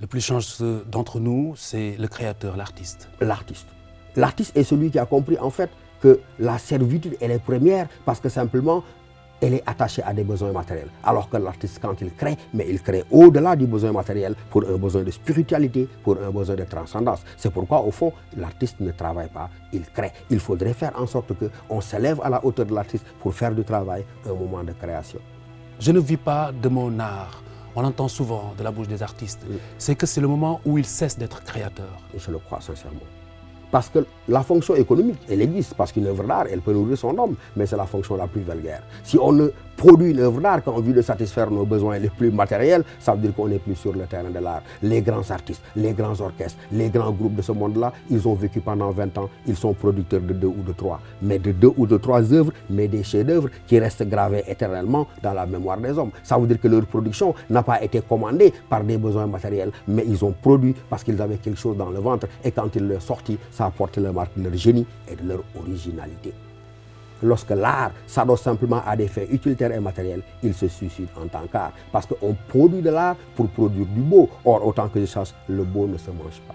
Le plus chanceux d'entre nous, c'est le créateur, l'artiste. L'artiste. L'artiste est celui qui a compris en fait que la servitude, elle est première parce que simplement, elle est attachée à des besoins matériels. Alors que l'artiste, quand il crée, mais il crée au-delà du besoin matériel pour un besoin de spiritualité, pour un besoin de transcendance. C'est pourquoi, au fond, l'artiste ne travaille pas, il crée. Il faudrait faire en sorte qu'on s'élève à la hauteur de l'artiste pour faire du travail un moment de création. Je ne vis pas de mon art. On l'entend souvent de la bouche des artistes. Oui. C'est que c'est le moment où ils cessent d'être créateurs. Et je le crois sincèrement. Parce que la fonction économique, elle existe, parce qu'une œuvre d'art, elle peut nourrir son homme, mais c'est la fonction la plus vulgaire. Si on ne produit une œuvre d'art qu'en vue de satisfaire nos besoins les plus matériels, ça veut dire qu'on n'est plus sur le terrain de l'art. Les grands artistes, les grands orchestres, les grands groupes de ce monde-là, ils ont vécu pendant 20 ans, ils sont producteurs de 2 ou de 3, mais de 2 ou de 3 œuvres, mais des chefs-d'œuvre qui restent gravés éternellement dans la mémoire des hommes. Ça veut dire que leur production n'a pas été commandée par des besoins matériels, mais ils ont produit parce qu'ils avaient quelque chose dans le ventre, et quand ils l'ont sorti, ça a porté la marque de leur génie et de leur originalité. Lorsque l'art s'adosse simplement à des fins utilitaires et matériels, il se suicide en tant qu'art. Parce qu'on produit de l'art pour produire du beau. Or, autant que je sache, le beau ne se mange pas.